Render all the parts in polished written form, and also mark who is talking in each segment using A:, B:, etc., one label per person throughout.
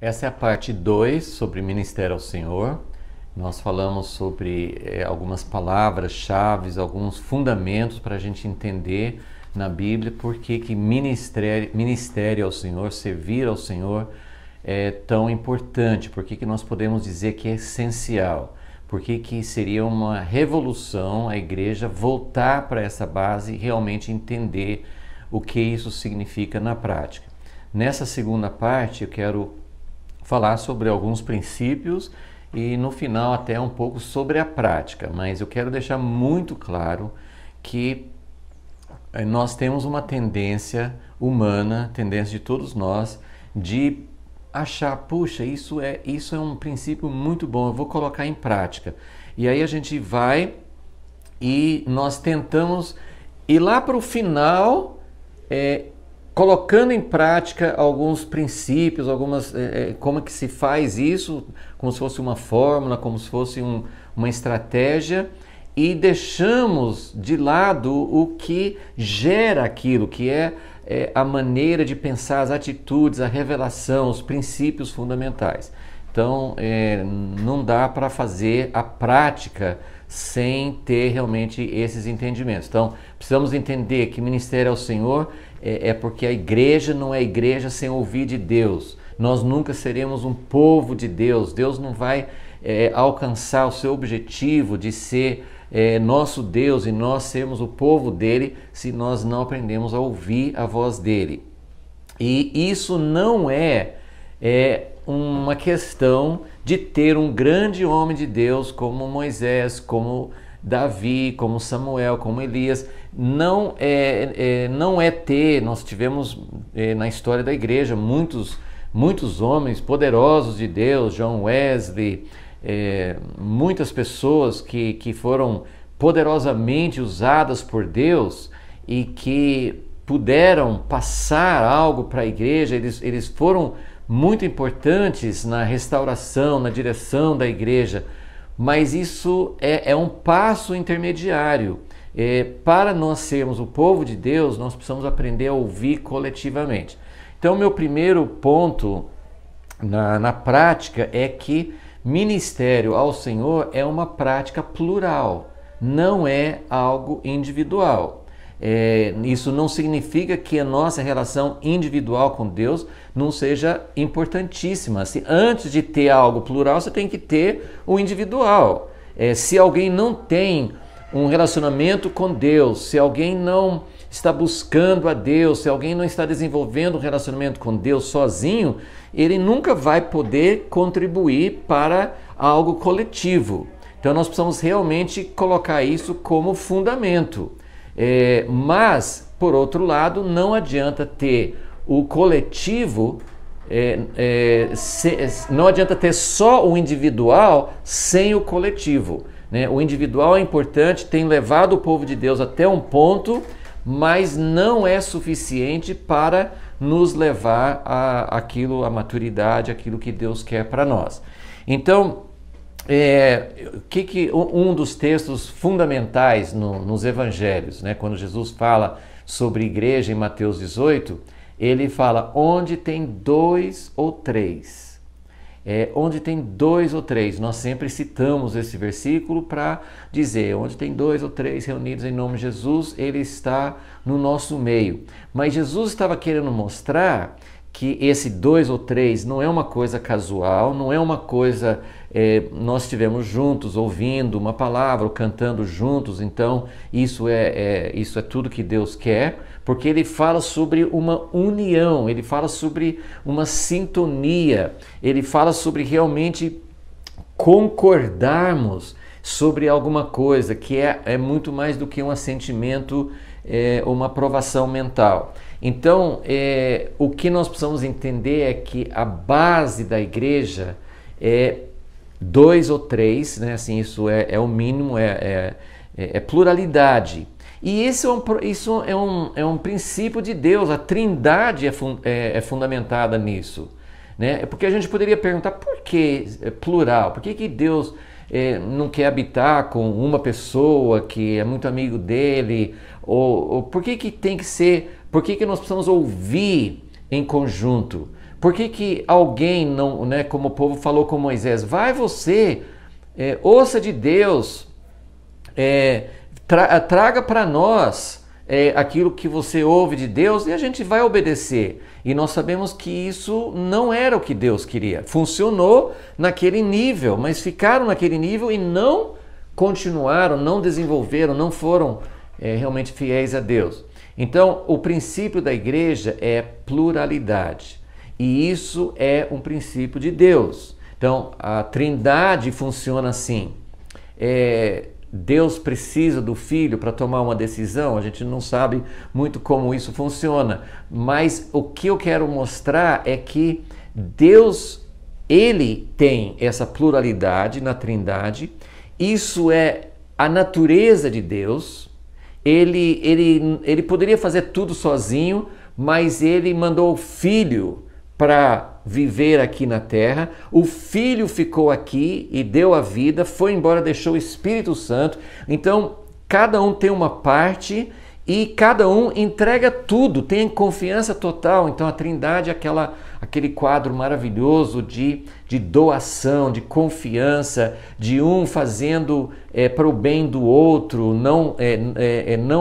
A: Essa é a parte 2 sobre ministério ao Senhor. Nós falamos sobre algumas palavras-chave, alguns fundamentos para a gente entender na Bíblia por que ministério ao Senhor, servir ao Senhor é tão importante, por que nós podemos dizer que é essencial, por que seria uma revolução a igreja voltar para essa base e realmente entender o que isso significa na prática. Nessa segunda parte eu quero falar sobre alguns princípios e no final até um pouco sobre a prática, mas eu quero deixar muito claro que nós temos uma tendência humana, tendência de todos nós, de achar, puxa, isso é um princípio muito bom, eu vou colocar em prática. E aí a gente vai e nós tentamos ir lá para o final, colocando em prática alguns princípios, como que se faz isso, como se fosse uma fórmula, como se fosse uma estratégia, e deixamos de lado o que gera aquilo, que é a maneira de pensar, as atitudes, a revelação, os princípios fundamentais. Então, não dá para fazer a prática sem ter realmente esses entendimentos. Então, precisamos entender que ministério ao Senhor é porque a igreja não é igreja sem ouvir de Deus. Nós nunca seremos um povo de Deus. Deus não vai alcançar o seu objetivo de ser nosso Deus e nós sermos o povo dele se nós não aprendemos a ouvir a voz dele. E isso não é uma questão de ter um grande homem de Deus como Moisés, como Davi, como Samuel, como Elias. Não é ter, nós tivemos na história da igreja muitos homens poderosos de Deus, John Wesley, muitas pessoas que foram poderosamente usadas por Deus e que puderam passar algo para a igreja, eles foram muito importantes na restauração, na direção da igreja, mas isso é um passo intermediário. Para nós sermos o povo de Deus, nós precisamos aprender a ouvir coletivamente. Então, meu primeiro ponto na prática é que ministério ao Senhor é uma prática plural, não é algo individual. Isso não significa que a nossa relação individual com Deus não seja importantíssima. Se antes de ter algo plural, você tem que ter o individual. Se alguém não tem um relacionamento com Deus, se alguém não está buscando a Deus, se alguém não está desenvolvendo um relacionamento com Deus sozinho, ele nunca vai poder contribuir para algo coletivo. Então nós precisamos realmente colocar isso como fundamento. Mas, por outro lado, não adianta ter o coletivo, não adianta ter só o individual sem o coletivo, né? O individual é importante, tem levado o povo de Deus até um ponto, mas não é suficiente para nos levar à maturidade, aquilo que Deus quer para nós. Então, um dos textos fundamentais nos evangelhos, né, quando Jesus fala sobre igreja em Mateus 18, ele fala onde tem dois ou três. Onde tem dois ou três, nós sempre citamos esse versículo para dizer, onde tem dois ou três reunidos em nome de Jesus, ele está no nosso meio. Mas Jesus estava querendo mostrar que esse dois ou três não é uma coisa casual, não é uma coisa, nós estivemos juntos ouvindo uma palavra ou cantando juntos, então isso é tudo que Deus quer, porque ele fala sobre uma união, ele fala sobre uma sintonia, ele fala sobre realmente concordarmos sobre alguma coisa, que é muito mais do que um assentimento, uma aprovação mental. Então, o que nós precisamos entender é que a base da igreja é dois ou três, né? Assim, isso é o mínimo, é pluralidade. E isso é um princípio de Deus, a trindade é fundamentada nisso, né? Porque a gente poderia perguntar por que plural, por que Deus não quer habitar com uma pessoa que é muito amigo dele, ou por que tem que ser, por que nós precisamos ouvir em conjunto? Por que que alguém não, né, como o povo falou com Moisés, vai você, ouça de Deus, traga para nós aquilo que você ouve de Deus e a gente vai obedecer. E nós sabemos que isso não era o que Deus queria. Funcionou naquele nível, mas ficaram naquele nível e não continuaram, não desenvolveram, não foram realmente fiéis a Deus. Então, o princípio da igreja é pluralidade. E isso é um princípio de Deus. Então, a Trindade funciona assim. Deus precisa do Filho para tomar uma decisão? A gente não sabe muito como isso funciona. Mas o que eu quero mostrar é que Deus, Ele tem essa pluralidade na Trindade. Isso é a natureza de Deus. Ele poderia fazer tudo sozinho, mas Ele mandou o Filho para viver aqui na terra. O Filho ficou aqui e deu a vida, foi embora, deixou o Espírito Santo. Então, cada um tem uma parte e cada um entrega tudo, tem confiança total. Então, a Trindade é aquele quadro maravilhoso de doação, de confiança, de um fazendo para o bem do outro, não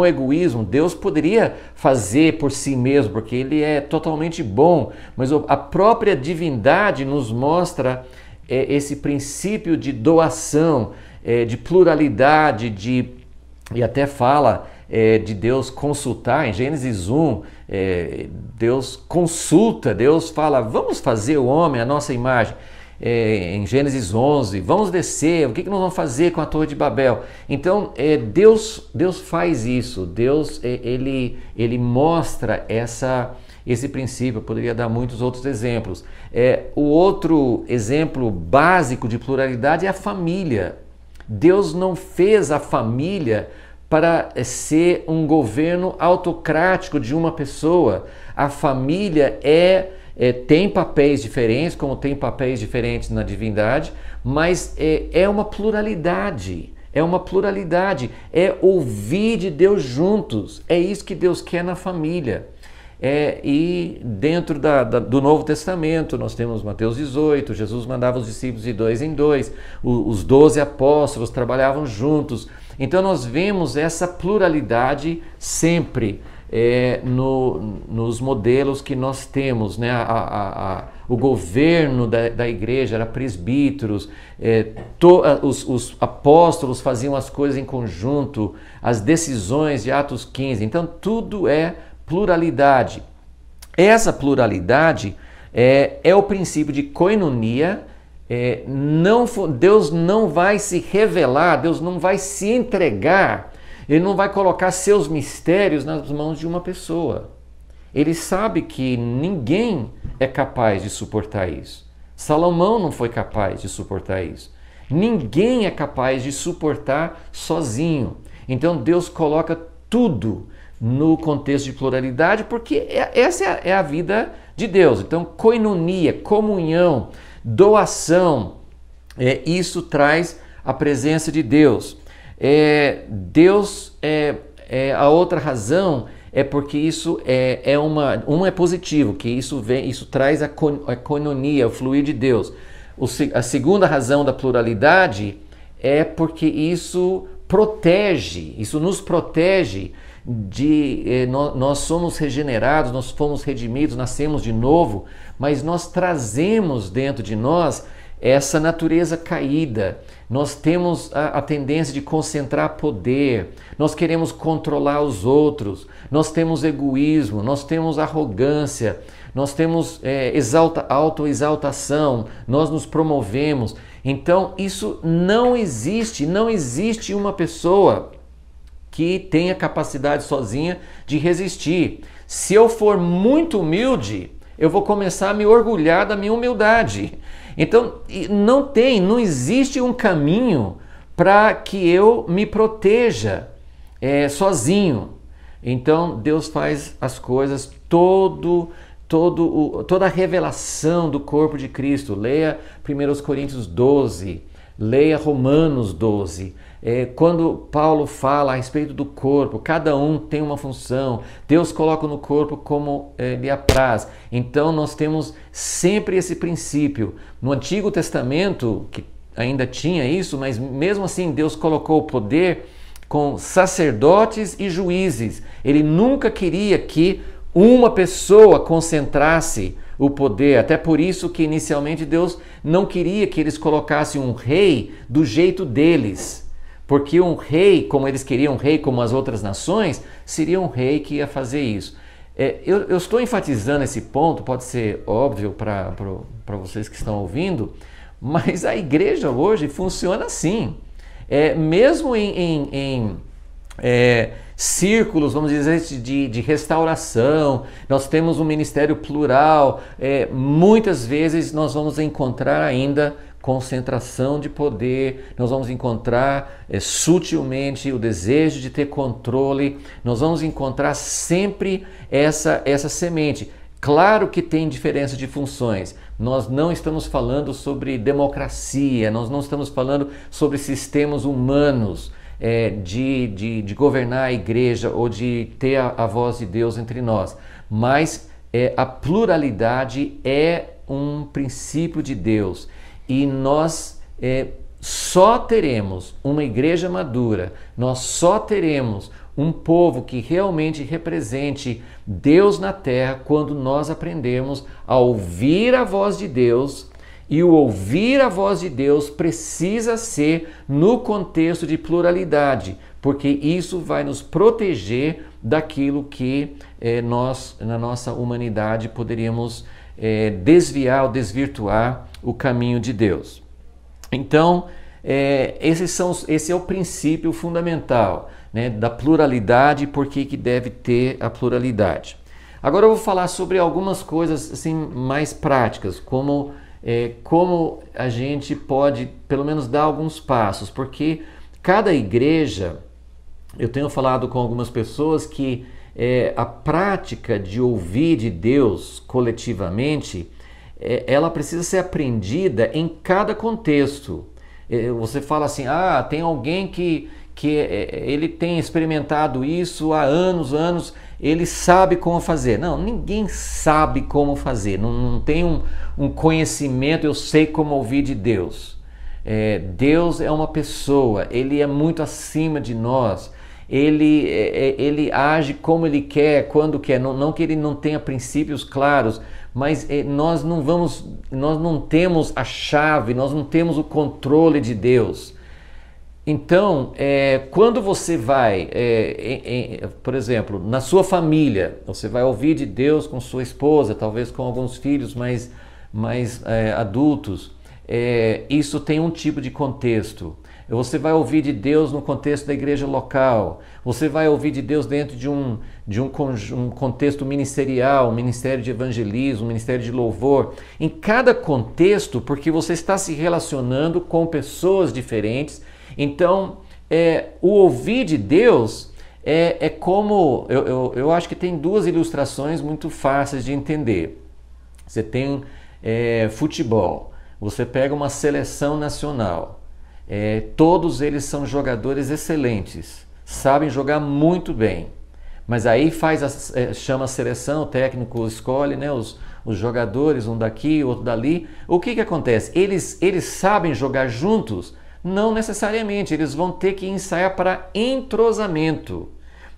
A: egoísmo. Deus poderia fazer por si mesmo, porque Ele é totalmente bom, mas a própria divindade nos mostra esse princípio de doação, de pluralidade, e até fala de Deus consultar. Em Gênesis 1, Deus consulta, Deus fala, vamos fazer o homem à nossa imagem. Em Gênesis 11, vamos descer, o que nós vamos fazer com a Torre de Babel? Então, Deus faz isso, Deus ele mostra esse princípio. Eu poderia dar muitos outros exemplos. O outro exemplo básico de pluralidade é a família. Deus não fez a família para ser um governo autocrático de uma pessoa. A família tem papéis diferentes, como tem papéis diferentes na divindade, mas é uma pluralidade. É uma pluralidade. É ouvir de Deus juntos. É isso que Deus quer na família. E dentro do Novo Testamento, nós temos Mateus 18, Jesus mandava os discípulos de 2 em 2, os 12 apóstolos trabalhavam juntos. Então nós vemos essa pluralidade sempre nos modelos que nós temos, né? O governo da igreja era presbíteros, os apóstolos faziam as coisas em conjunto, as decisões de Atos 15, então tudo é pluralidade. Essa pluralidade é o princípio de koinonia. Deus não vai se revelar, Deus não vai se entregar, Ele não vai colocar seus mistérios nas mãos de uma pessoa. Ele sabe que ninguém é capaz de suportar isso. Salomão não foi capaz de suportar isso. Ninguém é capaz de suportar sozinho. Então Deus coloca tudo no contexto de pluralidade, porque essa é a vida de Deus. Então, koinonia, comunhão, doação, isso traz a presença de Deus. A outra razão é porque isso é positivo, que isso traz a koinonia, o fluir de Deus. A segunda razão da pluralidade é porque isso nos protege nós somos regenerados, nós fomos redimidos, nascemos de novo, mas nós trazemos dentro de nós essa natureza caída. Nós temos a tendência de concentrar poder, nós queremos controlar os outros, nós temos egoísmo, nós temos arrogância, nós temos autoexaltação, nós nos promovemos. Então isso não existe uma pessoa que tenha capacidade sozinha de resistir. Se eu for muito humilde, eu vou começar a me orgulhar da minha humildade. Então, não existe um caminho para que eu me proteja sozinho. Então, Deus faz as coisas, toda a revelação do corpo de Cristo. Leia 1 Coríntios 12, Leia Romanos 12. Quando Paulo fala a respeito do corpo, cada um tem uma função, Deus coloca no corpo como lhe apraz. Então nós temos sempre esse princípio. No Antigo Testamento, que ainda tinha isso, mas mesmo assim Deus colocou o poder com sacerdotes e juízes. Ele nunca queria que uma pessoa concentrasse o poder, até por isso que inicialmente Deus não queria que eles colocassem um rei do jeito deles, porque um rei, como eles queriam, um rei como as outras nações, seria um rei que ia fazer isso. Eu estou enfatizando esse ponto, pode ser óbvio para vocês que estão ouvindo, mas a igreja hoje funciona assim. Mesmo em círculos, vamos dizer, de restauração, nós temos um ministério plural, muitas vezes nós vamos encontrar ainda concentração de poder, nós vamos encontrar sutilmente o desejo de ter controle, nós vamos encontrar sempre essa semente. Claro que tem diferença de funções. Nós não estamos falando sobre democracia, nós não estamos falando sobre sistemas humanos de governar a igreja ou de ter a voz de Deus entre nós. Mas a pluralidade é um princípio de Deus e nós só teremos uma igreja madura, nós só teremos um povo que realmente represente Deus na terra quando nós aprendermos a ouvir a voz de Deus, e o ouvir a voz de Deus precisa ser no contexto de pluralidade, porque isso vai nos proteger daquilo que nós, na nossa humanidade, poderíamos desviar ou desvirtuar o caminho de Deus. Então, esse é o princípio fundamental, né, da pluralidade, porque que deve ter a pluralidade. Agora eu vou falar sobre algumas coisas assim, mais práticas, como a gente pode pelo menos dar alguns passos, porque cada igreja, eu tenho falado com algumas pessoas que a prática de ouvir de Deus coletivamente, ela precisa ser aprendida em cada contexto. Você fala assim, tem alguém que ele tem experimentado isso há anos, ele sabe como fazer. Não, ninguém sabe como fazer, não tem um conhecimento, eu sei como ouvir de Deus. Deus é uma pessoa, Ele é muito acima de nós, Ele age como Ele quer, quando quer, não que Ele não tenha princípios claros, mas nós não temos a chave, nós não temos o controle de Deus. Então, quando você vai, por exemplo, na sua família, você vai ouvir de Deus com sua esposa, talvez com alguns filhos mais adultos, isso tem um tipo de contexto. Você vai ouvir de Deus no contexto da igreja local, você vai ouvir de Deus dentro de um contexto ministerial, um ministério de evangelismo, um ministério de louvor. Em cada contexto, porque você está se relacionando com pessoas diferentes. Então, o ouvir de Deus é como... Eu acho que tem duas ilustrações muito fáceis de entender. Você tem futebol, você pega uma seleção nacional, todos eles são jogadores excelentes, sabem jogar muito bem, mas aí chama a seleção, o técnico escolhe, né, os jogadores, um daqui, outro dali. O que acontece? Eles sabem jogar juntos? Não necessariamente, eles vão ter que ensaiar para entrosamento.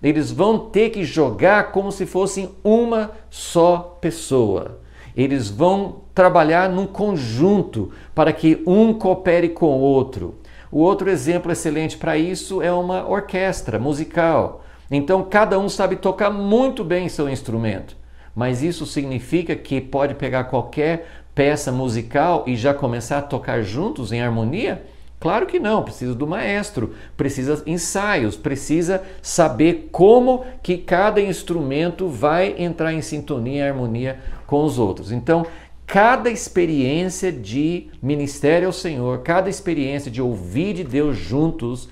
A: Eles vão ter que jogar como se fossem uma só pessoa. Eles vão trabalhar num conjunto para que um coopere com o outro. O outro exemplo excelente para isso é uma orquestra musical. Então cada um sabe tocar muito bem seu instrumento, mas isso significa que pode pegar qualquer peça musical e já começar a tocar juntos em harmonia? Claro que não, precisa do maestro, precisa ensaios, precisa saber como que cada instrumento vai entrar em sintonia e harmonia com os outros. Então, cada experiência de ministério ao Senhor, cada experiência de ouvir de Deus juntos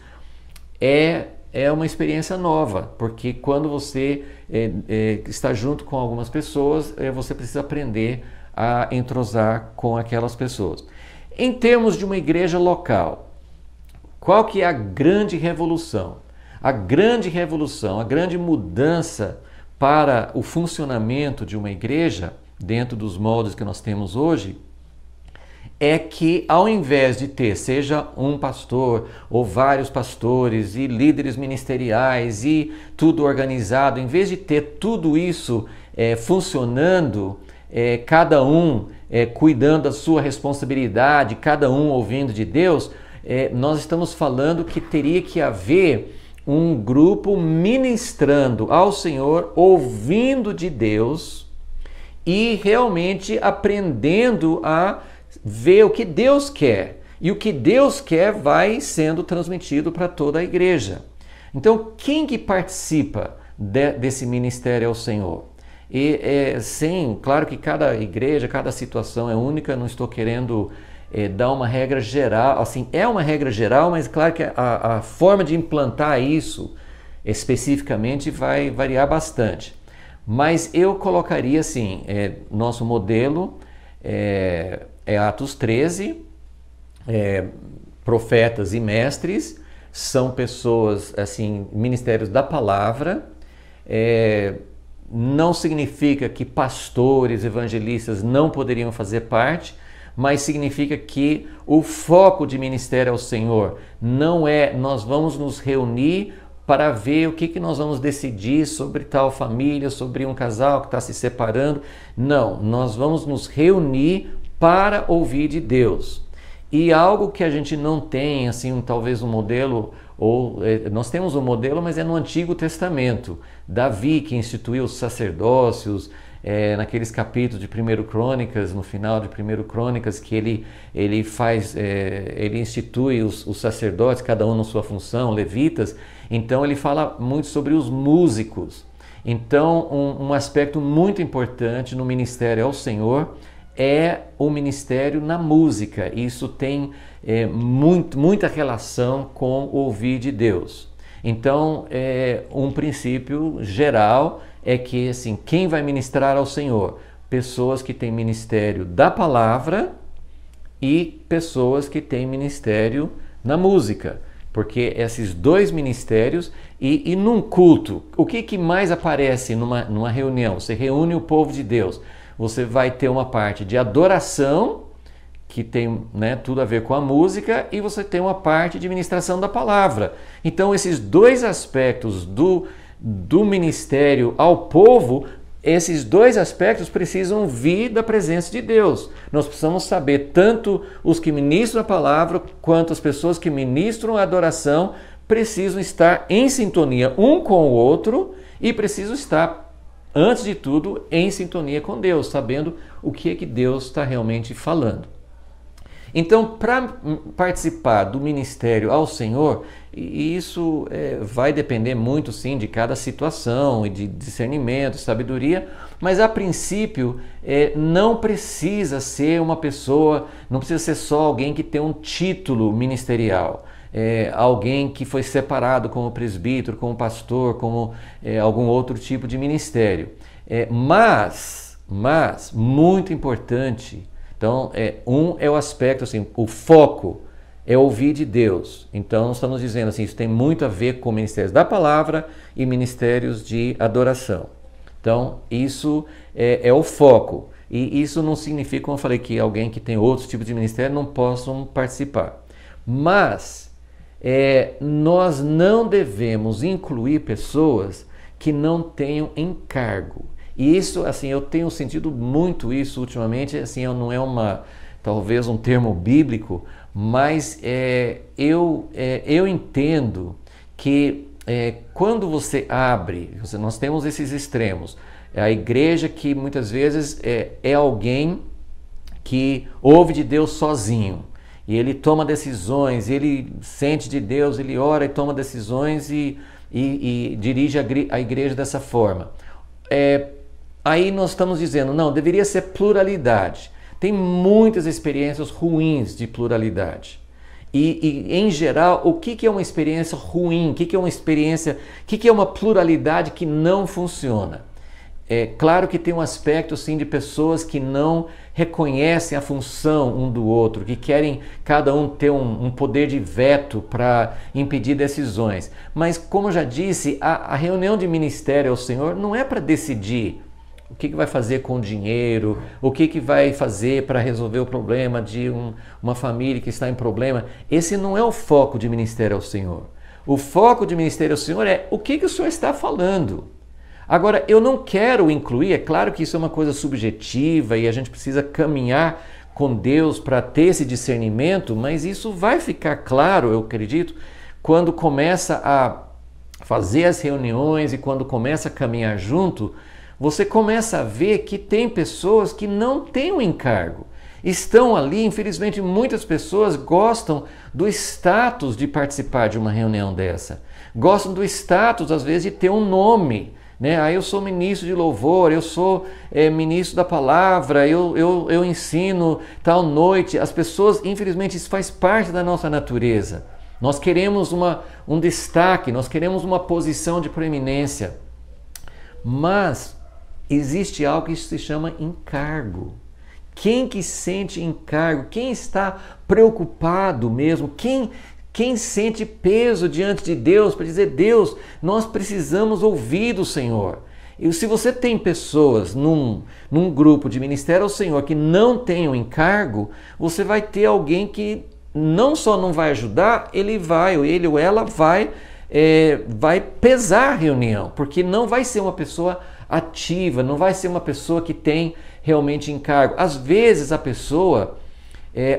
A: é uma experiência nova, porque quando você está junto com algumas pessoas, você precisa aprender a entrosar com aquelas pessoas. Em termos de uma igreja local, qual que é a grande revolução? A grande revolução, a grande mudança para o funcionamento de uma igreja, dentro dos moldes que nós temos hoje, é que ao invés de ter, seja um pastor ou vários pastores e líderes ministeriais e tudo organizado, em vez de ter tudo isso funcionando, cada um cuidando da sua responsabilidade, cada um ouvindo de Deus, nós estamos falando que teria que haver um grupo ministrando ao Senhor, ouvindo de Deus e realmente aprendendo a ver o que Deus quer. E o que Deus quer vai sendo transmitido para toda a igreja. Então, quem que participa desse ministério ao Senhor? Sim, claro que cada igreja, cada situação é única, não estou querendo dar uma regra geral, assim, é uma regra geral, mas claro que a forma de implantar isso especificamente vai variar bastante. Mas eu colocaria assim, nosso modelo é Atos 13, profetas e mestres, são pessoas, assim, ministérios da palavra, não significa que pastores, evangelistas não poderiam fazer parte, mas significa que o foco de ministério ao Senhor não é nós vamos nos reunir para ver o que nós vamos decidir sobre tal família, sobre um casal que está se separando. Não, nós vamos nos reunir para ouvir de Deus. E algo que a gente não tem, assim, talvez um modelo, ou nós temos um modelo, mas é no Antigo Testamento. Davi, que instituiu os sacerdócios, naqueles capítulos de 1 Crônicas, no final de 1 Crônicas, que ele institui os sacerdotes, cada um na sua função, levitas. Então ele fala muito sobre os músicos. Então um aspecto muito importante no ministério ao Senhor é o ministério na música. Isso tem muita relação com o ouvir de Deus. Então, um princípio geral é que, assim, quem vai ministrar ao Senhor? Pessoas que têm ministério da palavra e pessoas que têm ministério na música. Porque esses dois ministérios, e num culto, o que mais aparece numa reunião? Você reúne o povo de Deus. Você vai ter uma parte de adoração, que tem, né, tudo a ver com a música, e você tem uma parte de ministração da palavra. Então, esses dois aspectos do ministério ao povo, esses dois aspectos precisam vir da presença de Deus. Nós precisamos saber, tanto os que ministram a palavra, quanto as pessoas que ministram a adoração, precisam estar em sintonia um com o outro e precisam estar, antes de tudo, em sintonia com Deus, sabendo o que é que Deus está realmente falando. Então, para participar do ministério ao Senhor, e isso vai depender muito, sim, de cada situação e de discernimento, sabedoria, mas a princípio não precisa ser uma pessoa, não precisa ser só alguém que tem um título ministerial, alguém que foi separado como presbítero, como pastor, como algum outro tipo de ministério. Mas, muito importante, então, é o aspecto, assim, o foco é ouvir de Deus. Então, nós estamos dizendo assim, isso tem muito a ver com ministérios da palavra e ministérios de adoração. Então, isso é o foco. E isso não significa, como eu falei, que alguém que tem outros tipos de ministério não possam participar. Mas, nós não devemos incluir pessoas que não tenham encargo. E isso, assim, eu tenho sentido muito isso ultimamente, assim, não é talvez um termo bíblico, mas eu entendo que quando você abre, nós temos esses extremos, a igreja que muitas vezes é alguém que ouve de Deus sozinho, e ele toma decisões, ele sente de Deus, ele ora e toma decisões e dirige a igreja dessa forma. Aí nós estamos dizendo, não, deveria ser pluralidade. Tem muitas experiências ruins de pluralidade. E em geral, o que é uma experiência ruim? O que é uma experiência, o que é uma pluralidade que não funciona? É claro que tem um aspecto sim de pessoas que não reconhecem a função um do outro, que querem cada um ter um poder de veto para impedir decisões. Mas, como eu já disse, a reunião de ministério ao Senhor não é para decidir o que vai fazer com o dinheiro, o que vai fazer para resolver o problema de uma família que está em problema. Esse não é o foco de ministério ao Senhor. O foco de ministério ao Senhor é o que o Senhor está falando. Agora, eu não quero incluir, é claro que isso é uma coisa subjetiva e a gente precisa caminhar com Deus para ter esse discernimento, mas isso vai ficar claro, eu acredito, quando começa a fazer as reuniões e quando começa a caminhar junto, você começa a ver que tem pessoas que não têm o encargo. Estão ali, infelizmente, muitas pessoas gostam do status de participar de uma reunião dessa. Gostam do status, às vezes, de ter um nome. Eu sou ministro de louvor, eu sou ministro da palavra, eu ensino tal noite. As pessoas, infelizmente, isso faz parte da nossa natureza. Nós queremos um destaque, nós queremos uma posição de preeminência. Mas existe algo que se chama encargo. Quem que sente encargo? Quem está preocupado mesmo? Quem sente peso diante de Deus para dizer, Deus, nós precisamos ouvir do Senhor. E se você tem pessoas num grupo de ministério ao Senhor que não tem um encargo, você vai ter alguém que não só não vai ajudar, ele ou ela vai pesar a reunião, porque não vai ser uma pessoa ativa, não vai ser uma pessoa que tem realmente encargo. Às vezes a pessoa,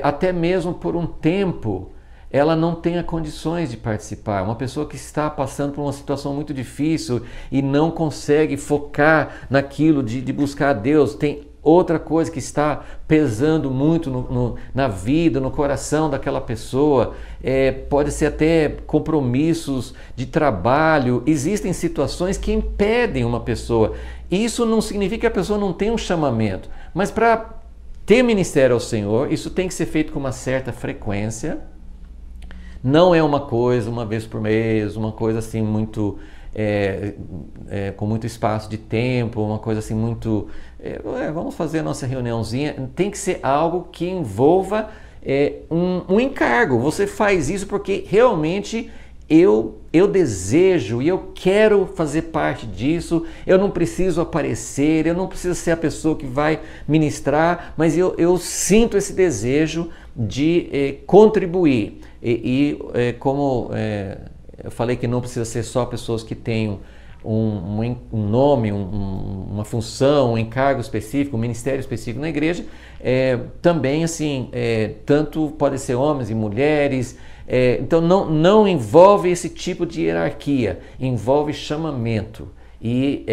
A: até mesmo por um tempo, ela não tenha condições de participar. Uma pessoa que está passando por uma situação muito difícil e não consegue focar naquilo de buscar a Deus, tem outra coisa que está pesando muito na vida, no coração daquela pessoa, pode ser até compromissos de trabalho. Existem situações que impedem uma pessoa. Isso não significa que a pessoa não tem um chamamento, mas para ter ministério ao Senhor, isso tem que ser feito com uma certa frequência. Não é uma coisa, uma vez por mês, uma coisa assim muito, com muito espaço de tempo, uma coisa assim muito, vamos fazer a nossa reuniãozinha. Tem que ser algo que envolva um encargo. Você faz isso porque realmente eu desejo e eu quero fazer parte disso. Eu não preciso aparecer, eu não preciso ser a pessoa que vai ministrar, mas eu sinto esse desejo de contribuir. Como eu falei que não precisa ser só pessoas que tenham um nome, uma função, um encargo específico, um ministério específico na igreja, também assim, tanto pode ser homens e mulheres. Então não envolve esse tipo de hierarquia, envolve chamamento. E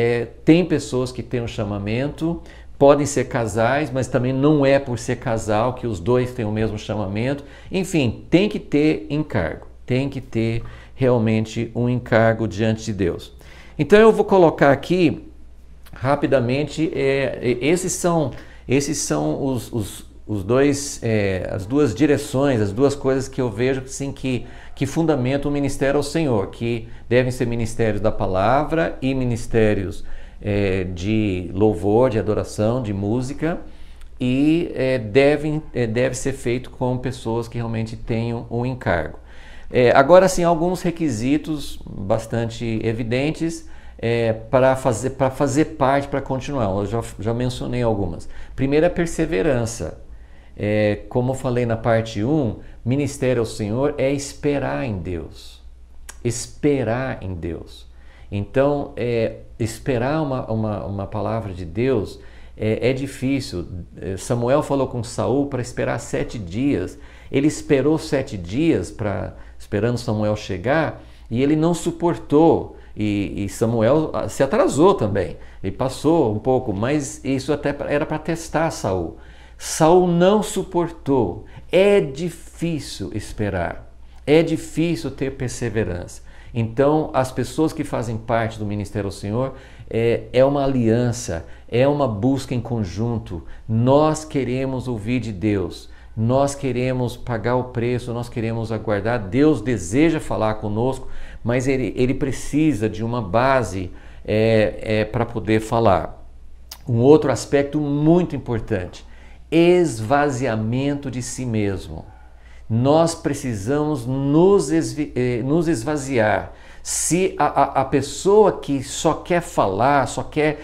A: tem pessoas que têm um chamamento, podem ser casais, mas também não é por ser casal que os dois têm o mesmo chamamento. Enfim, tem que ter encargo, tem que ter realmente um encargo diante de Deus. Então eu vou colocar aqui rapidamente, esses são os dois, as duas direções, as duas coisas que eu vejo assim, que fundamentam o ministério ao Senhor, que devem ser ministérios da palavra e ministérios de louvor, de adoração, de música, e deve ser feito com pessoas que realmente tenham um encargo. Agora sim, alguns requisitos bastante evidentes para fazer parte, para continuar. Eu já mencionei algumas. Primeiro, a perseverança. Como eu falei na parte 1, ministério ao Senhor é esperar em Deus. Esperar em Deus. Então, esperar uma palavra de Deus é difícil. Samuel falou com Saul para esperar 7 dias. Ele esperou 7 dias esperando Samuel chegar e ele não suportou. E Samuel se atrasou também. Ele passou um pouco, mas isso até era para testar Saul. Saul não suportou. É difícil esperar. É difícil ter perseverança. Então, as pessoas que fazem parte do Ministério ao Senhor, é uma aliança, é uma busca em conjunto. Nós queremos ouvir de Deus, nós queremos pagar o preço, nós queremos aguardar. Deus deseja falar conosco, mas Ele precisa de uma base para poder falar. Um outro aspecto muito importante: esvaziamento de si mesmo. Nós precisamos nos esvaziar. Se a pessoa que só quer falar, só quer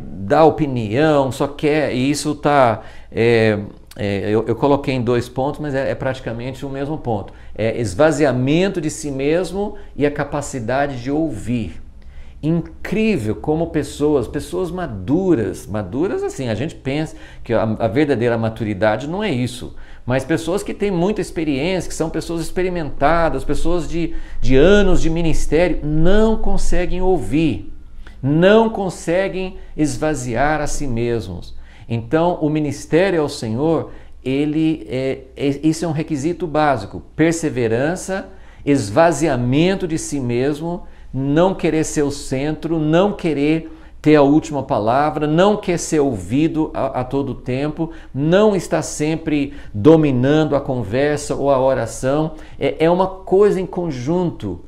A: dar opinião, só quer, e isso está... eu coloquei em 2 pontos, mas é praticamente o mesmo ponto. É esvaziamento de si mesmo e a capacidade de ouvir. Incrível como pessoas maduras assim, a gente pensa que a verdadeira maturidade não é isso, mas pessoas que têm muita experiência, que são pessoas experimentadas, pessoas de anos de ministério, não conseguem ouvir, não conseguem esvaziar a si mesmos. Então, o ministério ao Senhor, isso é um requisito básico: perseverança, esvaziamento de si mesmo, não querer ser o centro, não querer ter a última palavra, não quer ser ouvido a todo tempo, não está sempre dominando a conversa ou a oração. É uma coisa em conjunto.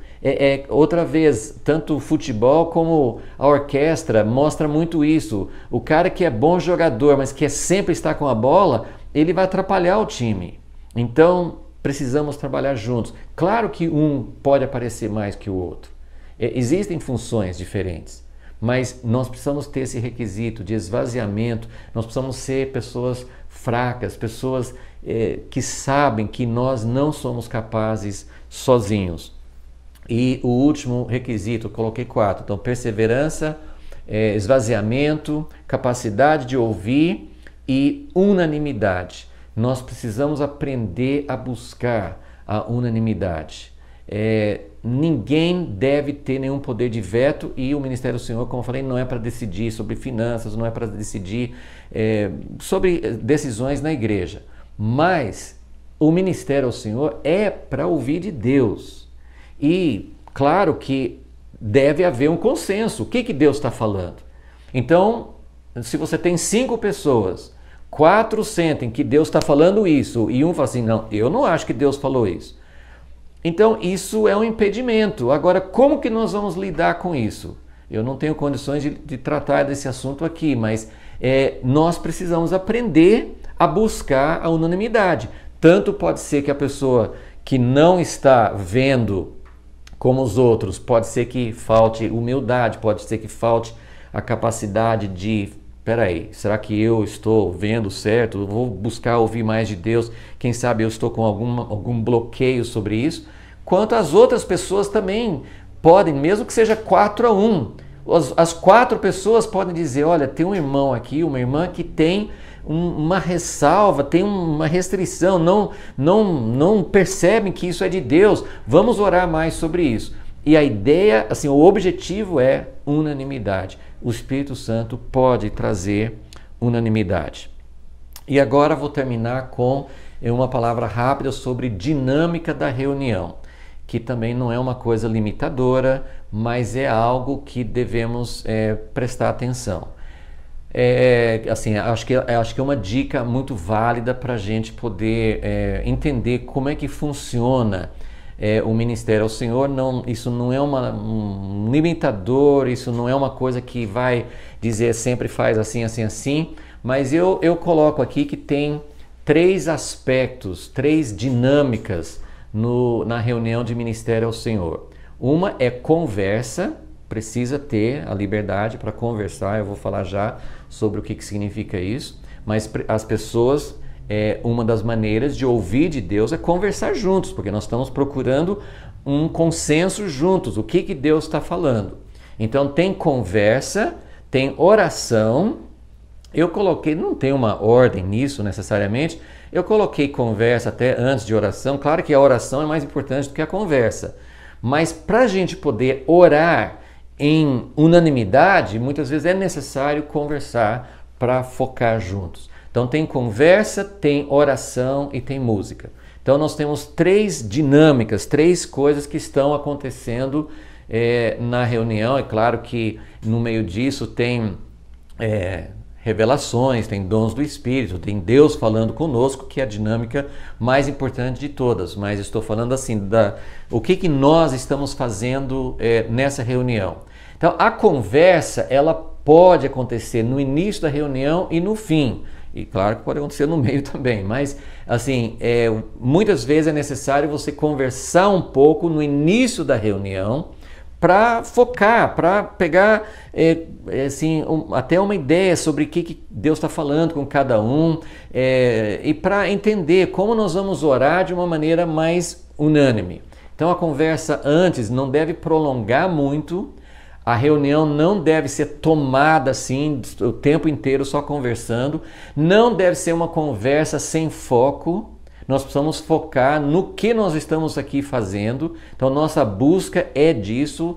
A: Outra vez, tanto o futebol como a orquestra mostra muito isso. O cara que é bom jogador, mas que sempre está com a bola, ele vai atrapalhar o time. Então, precisamos trabalhar juntos. Claro que um pode aparecer mais que o outro. Existem funções diferentes, mas nós precisamos ter esse requisito de esvaziamento. Nós precisamos ser pessoas fracas, pessoas que sabem que nós não somos capazes sozinhos. E o último requisito, eu coloquei 4. Então, perseverança, esvaziamento, capacidade de ouvir e unanimidade. Nós precisamos aprender a buscar a unanimidade. Ninguém deve ter nenhum poder de veto, e o Ministério do Senhor, como eu falei, não é para decidir sobre finanças, não é para decidir sobre decisões na igreja. Mas o Ministério ao Senhor é para ouvir de Deus. E claro que deve haver um consenso. O que Deus está falando? Então, se você tem 5 pessoas, 4 sentem que Deus está falando isso, e um fala assim: não, eu não acho que Deus falou isso. Então, isso é um impedimento. Agora, como que nós vamos lidar com isso? Eu não tenho condições de tratar desse assunto aqui, mas nós precisamos aprender a buscar a unanimidade. Tanto pode ser que a pessoa que não está vendo como os outros, pode ser que falte humildade, pode ser que falte a capacidade de: peraí, será que eu estou vendo certo? Eu vou buscar ouvir mais de Deus, quem sabe eu estou com algum bloqueio sobre isso. Quanto as outras pessoas também podem, mesmo que seja 4-1, as 4 pessoas podem dizer: olha, tem um irmão aqui, uma irmã que tem uma ressalva, tem uma restrição, não percebem que isso é de Deus, vamos orar mais sobre isso. E a ideia, assim, o objetivo é unanimidade. O Espírito Santo pode trazer unanimidade. E agora vou terminar com uma palavra rápida sobre dinâmica da reunião, que também não é uma coisa limitadora, mas é algo que devemos prestar atenção. Assim, acho que é uma dica muito válida para a gente poder entender como é que funciona o ministério ao Senhor. Isso não é um limitador, isso não é uma coisa que vai dizer sempre faz assim, assim, assim, mas eu coloco aqui que tem 3 aspectos, 3 dinâmicas na reunião de ministério ao Senhor. Uma é conversa. Precisa ter a liberdade para conversar, eu vou falar já sobre o que significa isso, mas as pessoas, uma das maneiras de ouvir de Deus é conversar juntos, porque nós estamos procurando um consenso juntos, o que Deus está falando. Então tem conversa, tem oração. Eu coloquei, não tem uma ordem nisso necessariamente, eu coloquei conversa até antes de oração. Claro que a oração é mais importante do que a conversa, mas para a gente poder orar em unanimidade, muitas vezes é necessário conversar para focar juntos. Então tem conversa, tem oração e tem música. Então nós temos 3 dinâmicas, 3 coisas que estão acontecendo na reunião. É claro que no meio disso tem revelações, tem dons do Espírito, tem Deus falando conosco, que é a dinâmica mais importante de todas. Mas estou falando assim, o que nós estamos fazendo nessa reunião. Então, a conversa, ela pode acontecer no início da reunião e no fim. E claro que pode acontecer no meio também, mas assim, muitas vezes é necessário você conversar um pouco no início da reunião para focar, para pegar assim, até uma ideia sobre o que Deus está falando com cada um e para entender como nós vamos orar de uma maneira mais unânime. Então a conversa antes não deve prolongar muito, a reunião não deve ser tomada assim o tempo inteiro só conversando, não deve ser uma conversa sem foco. Nós precisamos focar no que nós estamos aqui fazendo. Então, nossa busca é disso.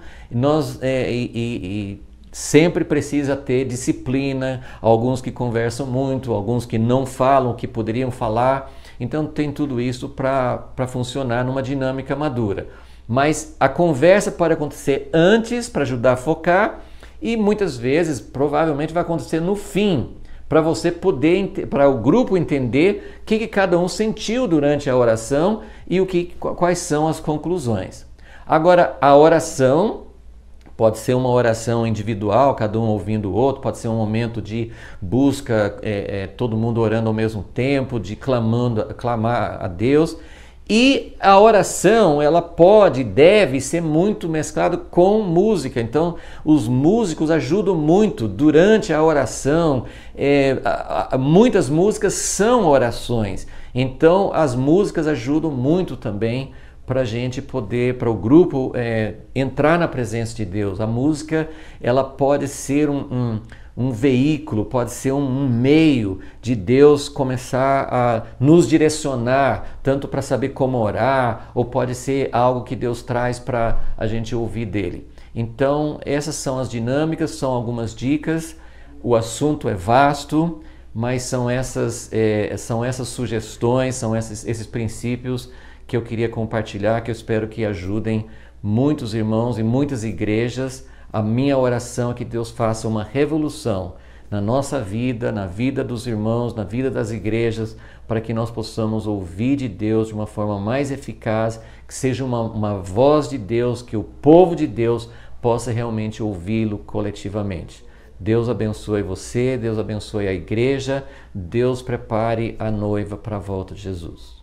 A: Sempre precisa ter disciplina. Alguns que conversam muito, alguns que não falam o que poderiam falar. Então, tem tudo isso para funcionar numa dinâmica madura. Mas a conversa pode acontecer antes para ajudar a focar e muitas vezes, provavelmente, vai acontecer no fim, para você poder, para o grupo entender o que cada um sentiu durante a oração e quais são as conclusões. Agora, a oração pode ser uma oração individual, cada um ouvindo o outro, pode ser um momento de busca, todo mundo orando ao mesmo tempo, de clamar a Deus. E a oração, ela deve ser muito mesclada com música. Então, os músicos ajudam muito durante a oração. Muitas músicas são orações. Então, as músicas ajudam muito também para a gente poder, para o grupo entrar na presença de Deus. A música, ela pode ser um veículo, pode ser um meio de Deus começar a nos direcionar, tanto para saber como orar, ou pode ser algo que Deus traz para a gente ouvir dele. Então, essas são as dinâmicas, são algumas dicas. O assunto é vasto, mas são essas sugestões, são esses princípios que eu queria compartilhar, que eu espero que ajudem muitos irmãos e muitas igrejas. A minha oração é que Deus faça uma revolução na nossa vida, na vida dos irmãos, na vida das igrejas, para que nós possamos ouvir de Deus de uma forma mais eficaz, que seja uma voz de Deus, que o povo de Deus possa realmente ouvi-lo coletivamente. Deus abençoe você, Deus abençoe a igreja, Deus prepare a noiva para a volta de Jesus.